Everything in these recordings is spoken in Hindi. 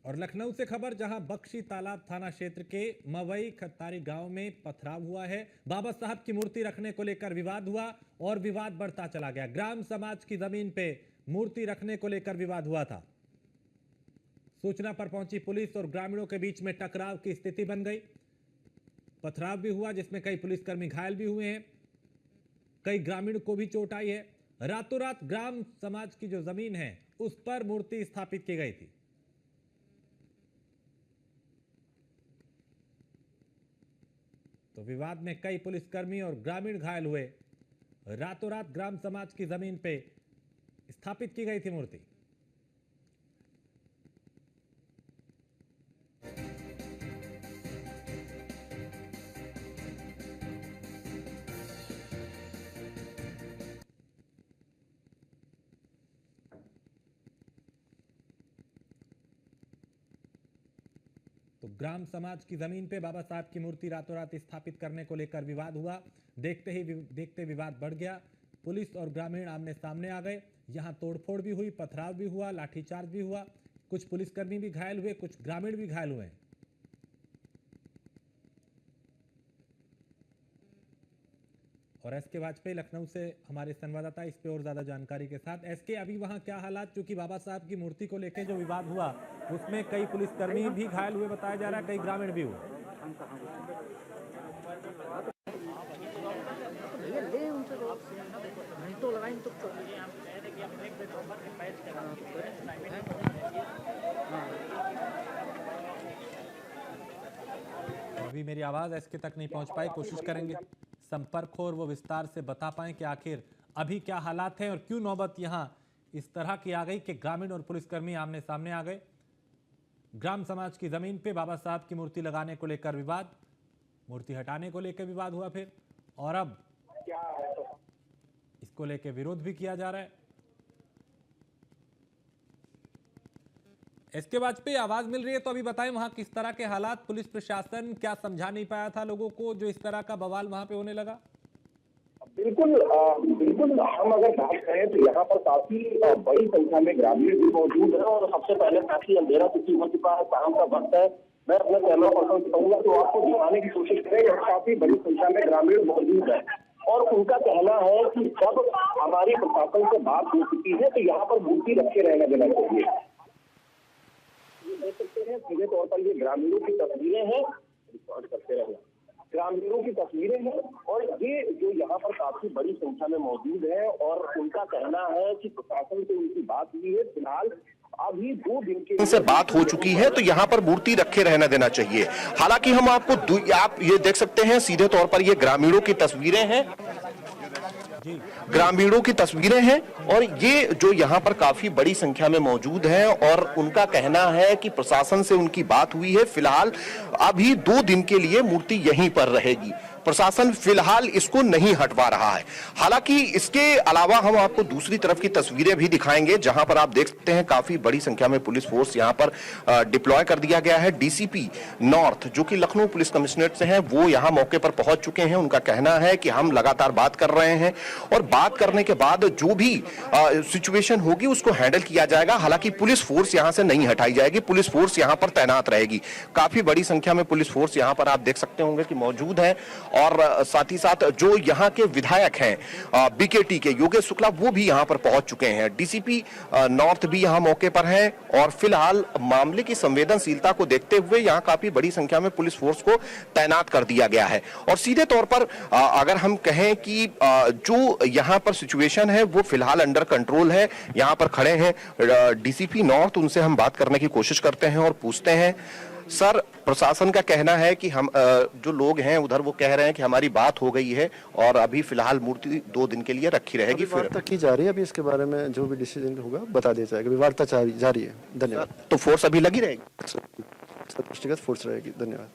और लखनऊ से खबर, जहां बख्शी तालाब थाना क्षेत्र के मवई खत्तारी गांव में पथराव हुआ है। बाबा साहब की मूर्ति रखने को लेकर विवाद हुआ और विवाद बढ़ता चला गया। ग्राम समाज की जमीन पे मूर्ति रखने को लेकर विवाद हुआ था। सूचना पर पहुंची पुलिस और ग्रामीणों के बीच में टकराव की स्थिति बन गई। पथराव भी हुआ जिसमें कई पुलिसकर्मी घायल भी हुए हैं, कई ग्रामीण को भी चोट आई है। रातों रात ग्राम समाज की जो जमीन है उस पर मूर्ति स्थापित की गई थी। तो विवाद में कई पुलिसकर्मी और ग्रामीण घायल हुए। रातों रात ग्राम समाज की जमीन पे स्थापित की गई थी मूर्ति। तो ग्राम समाज की जमीन पे बाबा साहब की मूर्ति रातों रात स्थापित करने को लेकर विवाद हुआ। देखते विवाद बढ़ गया। पुलिस और ग्रामीण आमने सामने आ गए। यहां तोड़फोड़ भी हुई, पथराव भी हुआ, लाठीचार्ज भी हुआ। कुछ पुलिसकर्मी भी घायल हुए, कुछ ग्रामीण भी घायल हुए। और एसके वाजपेयी लखनऊ से हमारे संवाददाता इस पे और ज्यादा जानकारी के साथ। एसके, अभी वहां क्या हालात, क्योंकि बाबा साहब की मूर्ति को लेकर जो विवाद हुआ उसमें कई पुलिसकर्मी भी घायल हुए बताया जा रहा है, कई ग्रामीण भी हुए। अभी मेरी आवाज एसके तक नहीं पहुंच पाई, कोशिश करेंगे संपर्क हो और वो विस्तार से बता पाएं कि आखिर अभी क्या हालात हैं और क्यों नौबत यहां इस तरह की आ गई कि ग्रामीण और पुलिसकर्मी आमने सामने आ गए। ग्राम समाज की जमीन पे बाबा साहब की मूर्ति लगाने को लेकर विवाद, मूर्ति हटाने को लेकर विवाद हुआ फिर, और अब इसको लेकर विरोध भी किया जा रहा है। एसके वाजपेयी, आवाज मिल रही है तो अभी बताएं वहां किस तरह के हालात, पुलिस प्रशासन क्या समझा नहीं पाया था लोगों को जो इस तरह का बवाल वहां पे होने लगा? बिल्कुल बिल्कुल, हम अगर बात करें तो यहाँ पर काफी बड़ी संख्या में ग्रामीण भी मौजूद है। और सबसे पहले काफी अंधेरा कुछ हो चुका है, शाम का वक्त है। मैं अपने कैमरा पर्सन से कहूंगा तो आपको दिखाने की कोशिश करें। यहाँ काफी बड़ी संख्या में ग्रामीण मौजूद है और उनका कहना है कि जब हमारी प्रशासन से बात हो चुकी है तो यहाँ पर मूर्ति रखे रहने देना चाहिए। देख सकते हैं सीधे तौर पर ये ग्रामीणों की तस्वीरें हैं, रिकॉर्ड करते रहे, ग्रामीणों की तस्वीरें हैं और ये जो यहाँ पर काफी बड़ी संख्या में मौजूद है। और उनका कहना है कि प्रशासन से उनकी बात हुई है, फिलहाल अभी 2 दिन के इनसे बात हो चुकी है तो यहाँ पर मूर्ति रखे रहना देना चाहिए। हालांकि हम आपको आप ये देख सकते हैं सीधे तौर पर ये ग्रामीणों की तस्वीरें हैं, ग्रामीणों की तस्वीरें हैं और ये जो यहाँ पर काफी बड़ी संख्या में मौजूद हैं और उनका कहना है कि प्रशासन से उनकी बात हुई है। फिलहाल अभी 2 दिन के लिए मूर्ति यहीं पर रहेगी, प्रशासन फिलहाल इसको नहीं हटवा रहा है। हालांकि इसके अलावा हम आपको दूसरी तरफ की तस्वीरें भी दिखाएंगे जहां पर आप देख सकते हैं काफी बड़ी संख्या में पुलिस फोर्स यहां पर डिप्लॉय कर दिया गया है। डीसीपी नॉर्थ जो कि लखनऊ पुलिस कमिश्नरेट से हैं वो यहां मौके पर पहुंच चुके हैं। उनका कहना है कि हम लगातार बात कर रहे हैं और बात करने के बाद जो भी सिचुएशन होगी उसको हैंडल किया जाएगा। हालांकि पुलिस फोर्स यहां से नहीं हटाई जाएगी, पुलिस फोर्स यहां पर तैनात रहेगी। काफी बड़ी संख्या में पुलिस फोर्स यहां पर आप देख सकते होंगे कि मौजूद है। और साथ ही साथ जो यहाँ के विधायक हैं बीकेटी के योगेश शुक्ला वो भी यहाँ पर पहुंच चुके हैं। डीसीपी नॉर्थ भी यहाँ मौके पर हैं और फिलहाल मामले की संवेदनशीलता को देखते हुए यहाँ काफी बड़ी संख्या में पुलिस फोर्स को तैनात कर दिया गया है। और सीधे तौर पर अगर हम कहें कि जो यहाँ पर सिचुएशन है वो फिलहाल अंडर कंट्रोल है। यहाँ पर खड़े हैं डीसीपी नॉर्थ, उनसे हम बात करने की कोशिश करते हैं और पूछते हैं, सर प्रशासन का कहना है कि हम जो लोग हैं उधर वो कह रहे हैं कि हमारी बात हो गई है और अभी फिलहाल मूर्ति 2 दिन के लिए रखी रहेगी। फिर वार्ता की जा रही है, अभी इसके बारे में जो भी डिसीजन होगा बता दिया जाएगा। वार्ता जारी है। धन्यवाद। तो फोर्स अभी लगी रहेगी, दृष्टिगत फोर्स रहेगी। धन्यवाद।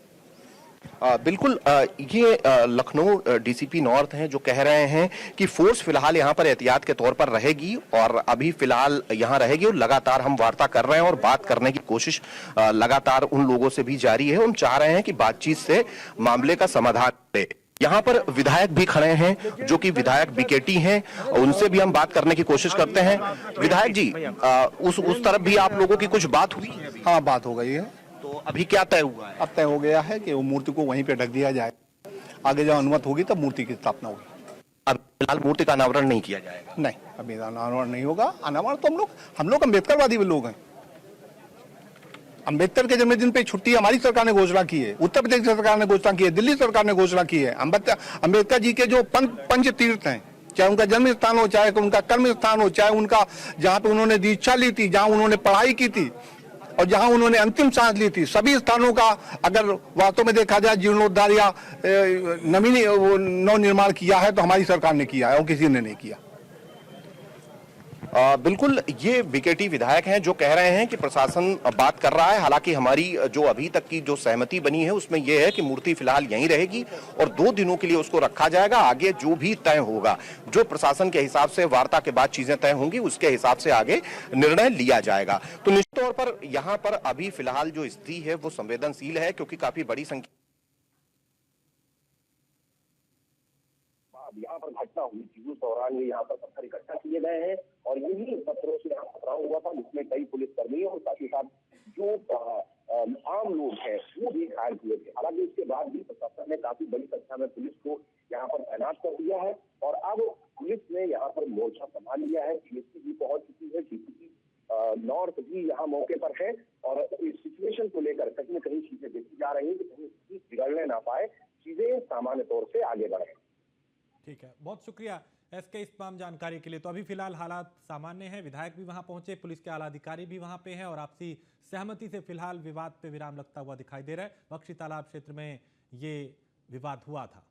बिल्कुल, ये लखनऊ डीसीपी नॉर्थ हैं जो कह रहे हैं कि फोर्स फिलहाल यहाँ पर एहतियात के तौर पर रहेगी और अभी फिलहाल यहाँ रहेगी और लगातार हम वार्ता कर रहे हैं और बात करने की कोशिश लगातार उन लोगों से भी जारी है। हम चाह रहे हैं कि बातचीत से मामले का समाधान यहाँ पर विधायक भी खड़े हैं जो कि विधायक बीकेटी हैं, उनसे भी हम बात करने की कोशिश करते हैं। विधायक जी, उस तरफ भी आप लोगों की कुछ बात हुई है? हाँ, बात हो गई है। तो अभी क्या तय हुआ है? अब तय हो गया है कि वो मूर्ति को वहीं पे ढक दिया जाए, आगे जब अनुमति होगी तब मूर्ति की स्थापना होगी। अब फिलहाल मूर्ति का अनावरण नहीं किया जाएगा? नहीं, अभी अनावरण नहीं होगा। अनावरण तो हम लोग अम्बेडकरवादी लोग हैं। अम्बेडकर के जन्मदिन पे छुट्टी हमारी सरकार ने घोषणा की है, उत्तर प्रदेश सरकार ने घोषणा की है, दिल्ली सरकार ने घोषणा की है। अम्बेडकर जी के जो पंच तीर्थ हैं, चाहे उनका जन्म स्थान हो, चाहे उनका कर्म स्थान हो, चाहे उनका जहाँ पे उन्होंने दीक्षा ली थी, जहाँ उन्होंने पढ़ाई की थी और जहाँ उन्होंने अंतिम सांस ली थी, सभी स्थानों का अगर वास्तव में देखा जाए जीर्णोद्धार या नवनिर्माण किया है तो हमारी सरकार ने किया है और किसी ने नहीं किया। बिल्कुल, ये बीकेटी विधायक हैं जो कह रहे हैं कि प्रशासन बात कर रहा है। हालांकि हमारी जो अभी तक की जो सहमति बनी है उसमें यह है कि मूर्ति फिलहाल यहीं रहेगी और 2 दिनों के लिए उसको रखा जाएगा। आगे जो भी तय होगा, जो प्रशासन के हिसाब से वार्ता के बाद चीजें तय होंगी, उसके हिसाब से आगे निर्णय लिया जाएगा। तो निश्चित तौर पर यहाँ पर अभी फिलहाल जो स्थिति है वो संवेदनशील है, क्योंकि काफी बड़ी संख्या यहाँ पर घटना हुई थी उस दौरान ये यहाँ पर पत्थर इकट्ठा किए गए हैं और यही पत्थरों से यहाँ पथराव हुआ था, जिसमें कई पुलिसकर्मी और साथ ही साथ जो आम लोग हैं वो भी घायल हुए थे। हालांकि इसके बाद भी प्रशासन ने काफी बड़ी संख्या में पुलिस को यहाँ पर तैनात कर दिया है और अब पुलिस ने यहाँ पर मोर्चा संभाल लिया है। डीएसपी भी पहुंच चुकी है, डीसीपी नॉर्थ भी यहाँ मौके पर है और इस सिचुएशन को लेकर कहीं न कहीं चीजें देखी जा रही है कि कहीं स्थिति बिगड़ने ना पाए, चीजें सामान्य तौर से आगे बढ़े। ठीक है, बहुत शुक्रिया एसके इस तमाम जानकारी के लिए। तो अभी फिलहाल हालात सामान्य हैं, विधायक भी वहां पहुंचे, पुलिस के आला अधिकारी भी वहां पे हैं और आपसी सहमति से फिलहाल विवाद पे विराम लगता हुआ दिखाई दे रहा है। बख्शी तालाब क्षेत्र में ये विवाद हुआ था।